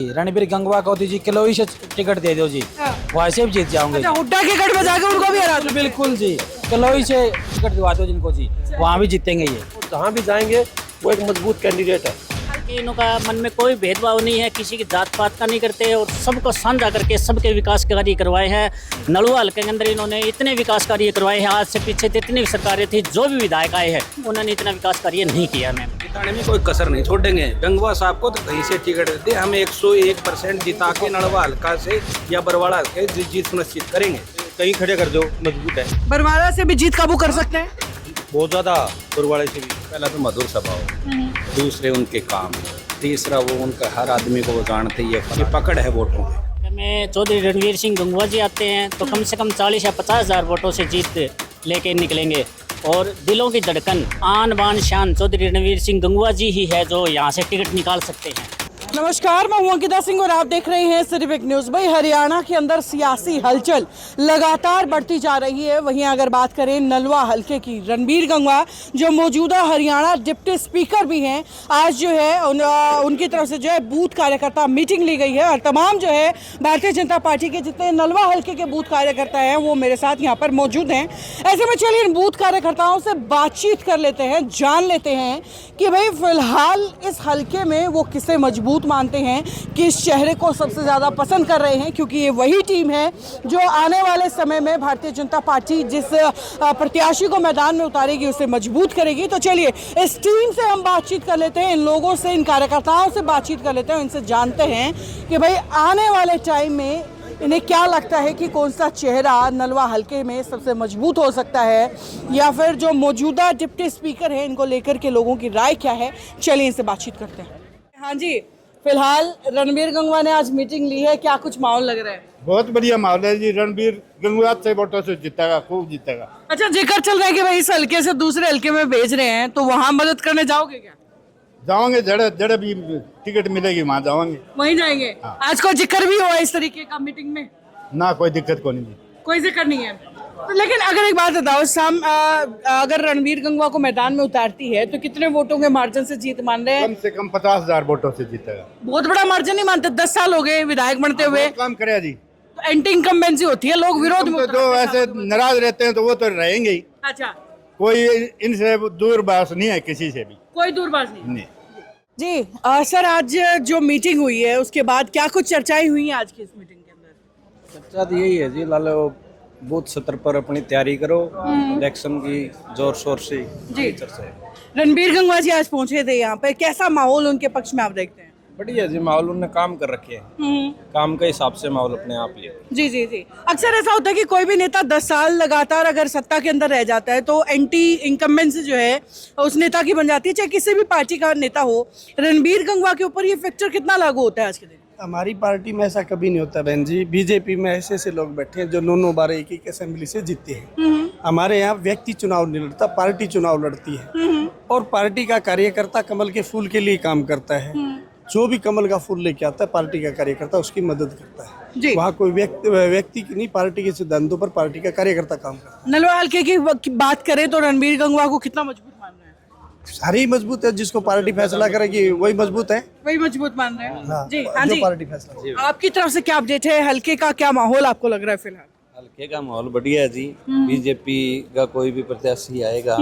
रणबीर गंगवा को जी किलोई से टिकट दे दो जी, वहाँ से भी जीत जाओगे। अच्छा, हुड्डा के गढ़ में जाके उनको भी हरा दो। बिल्कुल जी, किलोई से टिकट दिवा दो जिनको जी, वहाँ भी जीतेंगे ये। जहाँ भी जाएंगे वो एक मजबूत कैंडिडेट है। इनका मन में कोई भेदभाव नहीं है, किसी की जात पात का नहीं करते और सबको साझा करके सबके विकास कार्य करवाए हैं। नलुआ हल्के के अंदर इन्होंने इतने विकास कार्य करवाए हैं, आज से पीछे जितनी भी सरकारें थी, जो भी विधायक आए हैं उन्होंने इतना विकास कार्य नहीं किया। मैम जिताने में कोई कसर नहीं छोड़ेंगे। गंगवा साहब को तो कहीं से टिकट देते, हम 101% जिता के नलवा हल्का से या बरवाड़ा हल्के जीत सुनिश्चित करेंगे। कहीं खड़े कर दो, मजबूत है। बरवाड़ा से भी जीत काबू कर सकते हैं। बहुत ज्यादा बरवाड़े से भी। पहला तो मधुर स्वभाव, दूसरे उनके काम, तीसरा वो उनका हर आदमी को वो जानते ही है, पकड़ है वोटों की। में चौधरी रणवीर सिंह गंगवा जी आते हैं तो कम से कम 40 या 50 हज़ार वोटों से जीत लेके निकलेंगे और दिलों की धड़कन आन बान शान चौधरी रणवीर सिंह गंगवा जी ही है जो यहाँ से टिकट निकाल सकते हैं। नमस्कार, मैं हूं अंकिता सिंह और आप देख रहे हैं सिर्फ न्यूज। भाई, हरियाणा के अंदर सियासी हलचल लगातार बढ़ती जा रही है। वहीं अगर बात करें नलवा हलके की, रणबीर गंगवा जो मौजूदा हरियाणा डिप्टी स्पीकर भी हैं, आज जो है उनकी तरफ से जो है बूथ कार्यकर्ता मीटिंग ली गई है और तमाम जो है भारतीय जनता पार्टी के जितने नलवा हलके के बूथ कार्यकर्ता हैं वो मेरे साथ यहाँ पर मौजूद हैं। ऐसे में चलिए इन बूथ कार्यकर्ताओं से बातचीत कर लेते हैं, जान लेते हैं कि भाई फिलहाल इस हलके में वो किसे मजबूत मानते हैं, किस चेहरे को सबसे ज़्यादा पसंद कर रहे हैं, क्योंकि ये वही टीम है जो आने वाले समय में भारतीय जनता पार्टी जिस प्रत्याशी को मैदान में उतारेगी उसे मजबूत करेगी। तो चलिए इस टीम से हम बातचीत कर लेते हैं, इन लोगों से, इन कार्यकर्ताओं से बातचीत कर लेते हैं, इनसे जानते हैं कि भाई आने वाले टाइम में इन्हें क्या लगता है कि कौन सा चेहरा नलवा हलके में सबसे मजबूत हो सकता है, या फिर जो मौजूदा डिप्टी स्पीकर है इनको लेकर के लोगों की राय क्या है। चलिए इनसे बातचीत करते हैं। हाँ जी, फिलहाल रणबीर गंगवा ने आज मीटिंग ली है, क्या कुछ माहौल लग रहा है? बहुत बढ़िया माहौल है जी। रणबीर गंगवा से वोटों से जीतेगा, खूब जीतेगा। अच्छा, जिक्र चल रहा है कि भाई इस हलके से दूसरे हलके में भेज रहे हैं, तो वहाँ मदद करने जाओगे क्या? जाओगे, जड़े जड़े भी टिकट मिलेगी वहाँ जाओगे, वहीं जाएंगे। हाँ। आज कोई जिक्र भी हुआ इस तरीके का मीटिंग में? ना कोई दिक्कत को नहीं जी। कोई जिक्र नहीं है। तो लेकिन अगर एक बात बताओ, अगर रणबीर गंगवा को मैदान में उतारती है तो कितने वोटों के मार्जिन से जीत मान रहे हैं? कम से कम 50,000 वोटों से जीतेगा। बहुत बड़ा मार्जिन नहीं मानते, 10 साल हो गए विधायक बनते हुए। काम करेगा जी। तो एंटी इनकम्बेंसी होती है, लोग विरोध में तो जो ऐसे नाराज रहते हैं तो वो तो रहेंगे ही। अच्छा, कोई इनसे दूर बात नहीं है, किसी से भी कोई दूरबाज नहीं। नहीं। जी सर, आज जो मीटिंग हुई है उसके बाद क्या कुछ चर्चाएं हुई हैं आज की इस मीटिंग के अंदर? चर्चा तो यही है जी, लालो बूथ स्तर पर अपनी तैयारी करो, इलेक्शन की जोर शोर से जी। चर्चा है। रणबीर गंगवा जी आज पहुंचे थे यहाँ पे, कैसा माहौल उनके पक्ष में आप देखते हैं? बढ़िया जी, माहौल उन्होंने काम कर रखे हैं, काम के हिसाब से माहौल अपने आप ही है। जी जी जी। अक्सर ऐसा होता है कि कोई भी नेता 10 साल लगातार अगर सत्ता के अंदर रह जाता है तो एंटी इनकम्बेंसी जो है उस नेता की बन जाती है, चाहे किसी भी पार्टी का नेता हो। रणबीर गंगवा के ऊपर ये फैक्टर कितना लागू होता है आज के दिन? हमारी पार्टी में ऐसा कभी नहीं होता बहन जी। बीजेपी में ऐसे ऐसे लोग बैठे हैं जो 9 बार एक असेंबली से जीते हैं। हमारे यहाँ व्यक्ति चुनाव नहीं लड़ता, पार्टी चुनाव लड़ती है और पार्टी का कार्यकर्ता कमल के फूल के लिए काम करता है। जो भी कमल का फूल लेके आता है पार्टी का कार्यकर्ता उसकी मदद करता है। वहाँ कोई व्यक्ति की नहीं, पार्टी के सिद्धांतों पर पार्टी का कार्यकर्ता काम करता है। नलवा हल्के की बात करें तो रणबीर गंगवा को कितना मजबूत मान रहे हैं? सारे ही मजबूत है, जिसको पार्टी फैसला करेगी वही मजबूत है। वही मजबूत मान रहे हैं। हाँ, जी हाँ जो जी। पार्टी फैसला। आपकी तरफ से क्या अपडेट है, हल्के का क्या माहौल आपको लग रहा है फिलहाल? हल्के का माहौल बढ़िया है जी। बीजेपी का कोई भी प्रत्याशी आएगा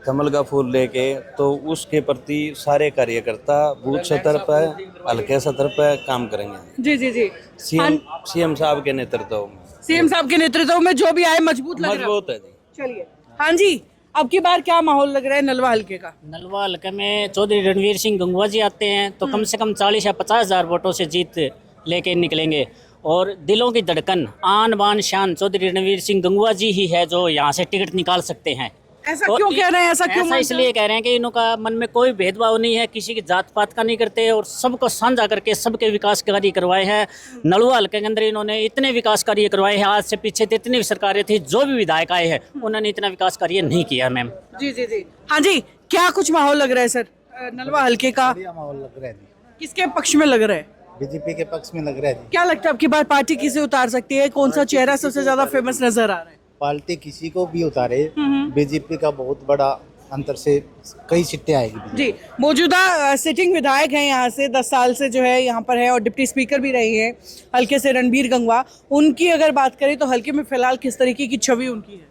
कमल का फूल लेके तो उसके प्रति सारे कार्यकर्ता बूथ स्तर पर, हल्के स्तर पर काम करेंगे। जी जी जी। सीएम साहब के नेतृत्व में, सीएम साहब के नेतृत्व में जो भी आए मजबूत लग रहा है। मजबूत है जी। चलिए हाँ जी, अब की बार क्या माहौल लग रहा है नलवा हल्के का? नलवा हल्के में चौधरी रणवीर सिंह गंगवा जी आते हैं तो कम से कम 40 या 50 हज़ार वोटों से जीत लेके निकलेंगे और दिलों की धड़कन आन बान शान चौधरी रणवीर सिंह गंगवा जी ही है जो यहाँ से टिकट निकाल सकते हैं। ऐसा क्यों कह रहे हैं? ऐसा क्यों मानते हैं? इसलिए कह रहे हैं कि इनका मन में कोई भेदभाव नहीं है, किसी की जात पात का नहीं करते और सबको साझा करके सबके विकास कार्य करवाए हैं। नलुआ हल्के के अंदर इन्होंने इतने विकास कार्य करवाए हैं, आज से पीछे जितनी भी सरकारें थी, जो भी विधायक आए हैं उन्होंने इतना विकास कार्य नहीं किया। मैम जी जी जी। हाँ जी, क्या कुछ माहौल लग रहा है सर नलवा हल्के का? माहौल लग रहा है जी। किसके पक्ष में लग रहा है? बीजेपी के पक्ष में लग रहा है जी। क्या लगता है आपकी बार पार्टी किसे उतार सकती है? कौन सा चेहरा सबसे ज्यादा फेमस नजर आ रहा है? पार्टी किसी को भी उतारे, बीजेपी का बहुत बड़ा अंतर से कई सीटें आएगी। जी, मौजूदा सिटिंग विधायक हैं यहाँ से 10 साल से जो है यहाँ पर है और डिप्टी स्पीकर भी रही हैं हल्के से रणबीर गंगवा। उनकी अगर बात करें तो हल्के में फिलहाल किस तरीके की छवि उनकी है?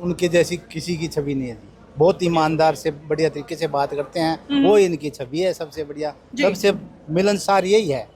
उनके जैसी किसी की छवि नहीं है जी। बहुत ईमानदार से बढ़िया तरीके से बात करते हैं, वो इनकी छवि है सबसे बढ़िया, सबसे मिलनसार यही है।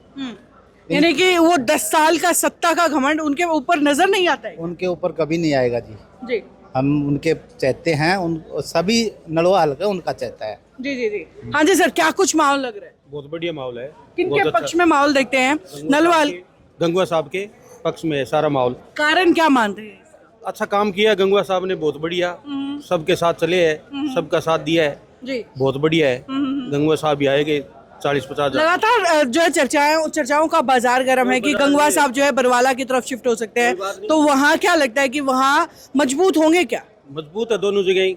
यानी कि वो 10 साल का सत्ता का घमंड उनके ऊपर नजर नहीं आता है। उनके ऊपर कभी नहीं आएगा जी। जी हम उनके चाहते हैं, उन सभी नलवा हल्का उनका चाहता है। जी जी जी। हाँ जी सर, क्या कुछ माहौल लग रहा है? बहुत बढ़िया माहौल है। किनके पक्ष में माहौल देखते हैं? नलवाल गंगवा साहब के पक्ष में है सारा माहौल। कारण क्या मानते हैं? अच्छा काम किया गंगवा साहब ने, बहुत बढ़िया, सबके साथ चले हैं, सबका साथ दिया है, जी बहुत बढ़िया है। गंगवा साहब भी आएंगे 40-50 लगातार जो है चर्चाओं का बाजार गर्म है कि गंगवा साहब जो है बरवाला की तरफ शिफ्ट हो सकते हैं, तो वहाँ क्या लगता है कि वहाँ मजबूत होंगे क्या? मजबूत है दोनों जगह,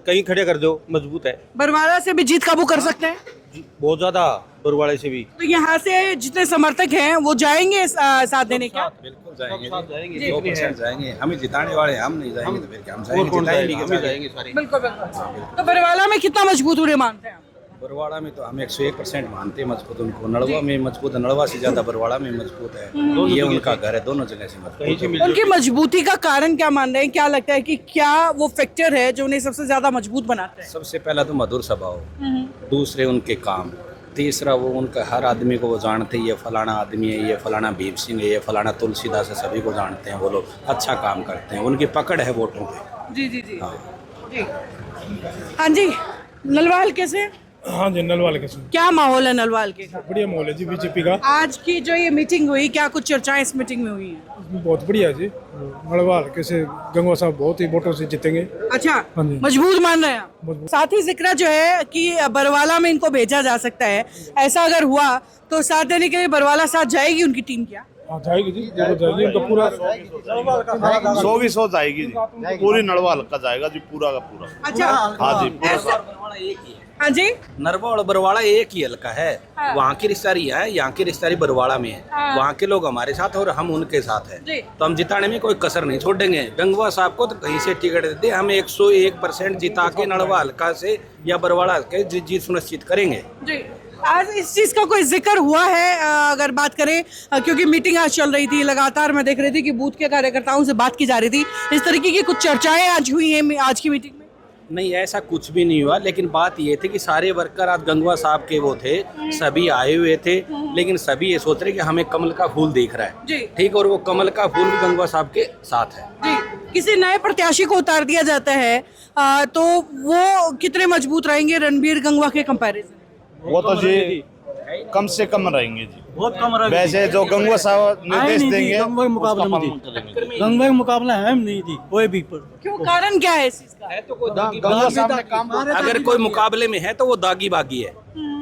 कहीं खड़े कर दो, मजबूत है। बरवाला से भी जीत काबू कर सकते हैं बहुत ज्यादा, बरवाड़े से भी। तो यहाँ से जितने समर्थक हैं वो जाएंगे साथ देने क्या? बिल्कुल जाएंगे, 2% जाएंगे। हमें जिताने वाले हम नहीं जाएंगे तो फिर क्या हम जाएंगे सारे। बिल्कुल बिल्कुल। तो बरवाला में कितना मजबूत उन्हें मानते हैं? बरवाड़ा में तो हम 101% मानते हैं मजबूत उनको। नड़वा में मजबूत है, नड़वा से ज्यादा बरवाड़ा में मजबूत है। ये उनका घर है, दोनों जगह से मजबूत है। उनकी मजबूती का कारण क्या मान रहे हैं? क्या लगता है कि क्या वो फैक्टर है जो उन्हें सबसे ज्यादा मजबूत बनाता है? सबसे पहला तो मधुर स्वभाव, दूसरे उनके काम, तीसरा वो उनका हर आदमी को वो जानते हैं, ये फलाना आदमी है, ये फलाना भीम सिंह है, ये फलाना तुलसीदास है, सभी को जानते हैं। वो लोग अच्छा काम करते हैं, उनकी पकड़ है वोटों पे। जी जी जी जी। हाँ जी, नलवाल कैसे? हाँ जी, नलवाल के सुन क्या माहौल है नलवाल के? बढ़िया माहौल है जी बीजेपी का। आज की जो ये मीटिंग हुई, क्या कुछ चर्चाएं इस मीटिंग में हुई हैं? बहुत बढ़िया जी। नलवाल कैसे गंगवा साहब बहुत ही वोटों से जीतेंगे। अच्छा, हाँ जी। मजबूत मान रहे हैं आप? साथ ही जिक्र जो है कि बरवाला में इनको भेजा जा सकता है, ऐसा अगर हुआ तो साथ देने के लिए बरवाला साथ जाएगी उनकी टीम क्या? हाँ जाएगी जी, जरूर जाएगी। उनका पूरा 100 जाएगी जी, पूरी नड़वा हल्का जाएगा जी, पूरा का पूरा। अच्छा, हाँ जी, हाँ जी। नरवा और बरवाड़ा एक ही हल्का है। वहाँ की रिश्तेदारी है, यहाँ की रिश्तेदारी बरवाड़ा में है। वहाँ के लोग हमारे साथ और हम उनके साथ हैं, तो हम जिताने में कोई कसर नहीं छोड़ेंगे। गंगवा साहब को तो कहीं से टिकट देते, हम 101% जिता के नड़वा हल्का से या बरवाड़ा के जीत सुनिश्चित करेंगे जी। आज इस चीज का कोई जिक्र हुआ है अगर बात करें, क्योंकि मीटिंग आज चल रही थी, लगातार मैं देख रही थी कि बूथ के कार्यकर्ताओं से बात की जा रही थी, इस तरीके की कुछ चर्चाएं आज हुई हैं आज की मीटिंग में? नहीं, ऐसा कुछ भी नहीं हुआ, लेकिन बात ये थी कि सारे वर्कर आज गंगवा साहब के वो थे, सभी आए हुए थे, लेकिन सभी ये सोच रहे कि हमें कमल का फूल दिख रहा है जी, ठीक, और वो कमल का फूल भी गंगवा साहब के साथ है जी। किसी नए प्रत्याशी को उतार दिया जाता है तो वो कितने मजबूत रहेंगे रणबीर गंगवा के कंपैरिजन? वो तो जी कम से कम रहेंगे जी, बहुत कम रहेंगे। वैसे जो गंगवा साहब निर्देश देंगे गंगवा के मुकाबला है नहीं जी कोई भी। क्यों, कारण क्या है इस चीज का? गंगवा साहब ने काम, अगर कोई मुकाबले में है तो वो दागी बागी है,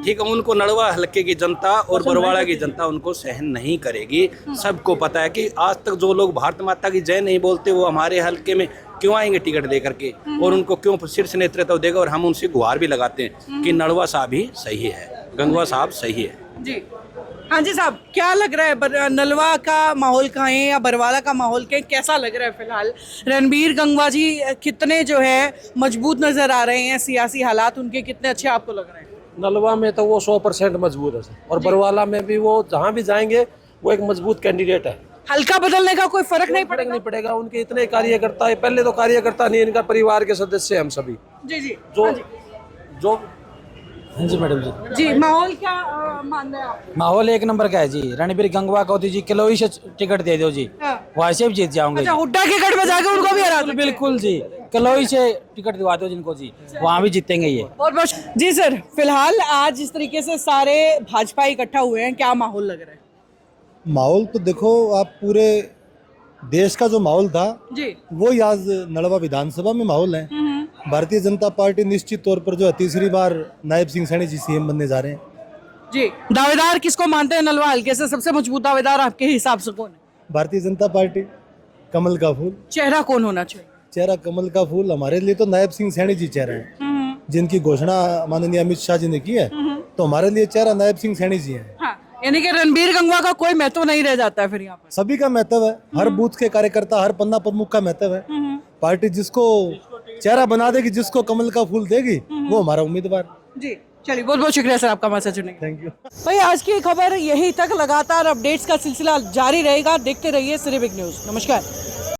ठीक है। उनको नड़वा हल्के की जनता और बरवाड़ा की जनता उनको सहन नहीं करेगी। सबको पता है कि आज तक जो लोग भारत माता की जय नहीं बोलते वो हमारे हल्के में क्यों आएंगे टिकट दे करके, और उनको क्यों शीर्ष नेतृत्व देगा। और हम उनसे गुहार भी लगाते हैं कि नड़वा साहब ही सही है, गंगवा साहब सही है जी। हाँ जी साहब, क्या लग रहा है नलवा का माहौल कहाँ है या बरवाला का माहौल कहीं कैसा लग रहा है फिलहाल? रणबीर गंगवा जी कितने जो है मजबूत नजर आ रहे हैं, सियासी हालात उनके कितने अच्छे आपको लग रहे हैं? नलवा में तो वो 100% मजबूत है सर, और बरवाला में भी वो जहाँ भी जाएंगे वो एक मजबूत कैंडिडेट है। हल्का बदलने का कोई फर्क नहीं पड़ेगा। उनके इतने कार्यकर्ता है, पहले तो कार्यकर्ता नहीं, इनका परिवार के सदस्य हम सभी। जी जी। जो हाँ जी मैडम जी। जी, माहौल क्या मान रहे हैं आप? माहौल एक नंबर का है जी। रणबीर गंगवा को जी किलोई से टिकट दे दो जी, वहाँ से भी जीत जाओगे। अच्छा, हुड्डा के गढ़ में जाके उनको भी हरा? बिल्कुल जी, किलोई से टिकट दिवा दो जिनको जी, वहाँ भी जीतेंगे ये। और बस जी सर, फिलहाल आज इस तरीके से सारे भाजपा इकट्ठा हुए हैं, क्या माहौल लग रहा है? माहौल तो देखो आप, पूरे देश का जो माहौल था जी, वही आज नलवा विधानसभा में माहौल है। भारतीय जनता पार्टी निश्चित तौर पर जो है तीसरी बार नायब सिंह सैनी जी सीएम बनने जा रहे हैं जी। दावेदार किसको मानते हैं नलवा हल्के से? सबसे मजबूत दावेदार आपके हिसाब से कौन है? भारतीय जनता पार्टी, कमल का फूल। चेहरा कौन होना चाहिए? चेहरा कमल का फूल। हमारे लिए तो नायब सिंह सैनी जी चेहरा है, जिनकी घोषणा माननीय अमित शाह जी ने की है, तो हमारे लिए चेहरा नायब सिंह सैनी जी है। यानी कि रणबीर गंगवा का कोई महत्व नहीं रह जाता है फिर यहाँ पर? सभी का महत्व है, हर बूथ के कार्यकर्ता, हर पन्ना प्रमुख का महत्व है। पार्टी जिसको चेहरा बना देगी, जिसको कमल का फूल देगी वो हमारा उम्मीदवार। जी चलिए, बहुत बहुत शुक्रिया सर आपका मैसेज सुनने। थैंक यू भाई आज की खबर यही तक, लगातार अपडेट्स का सिलसिला जारी रहेगा। देखते रहिए सिर्फ एक न्यूज़। नमस्कार।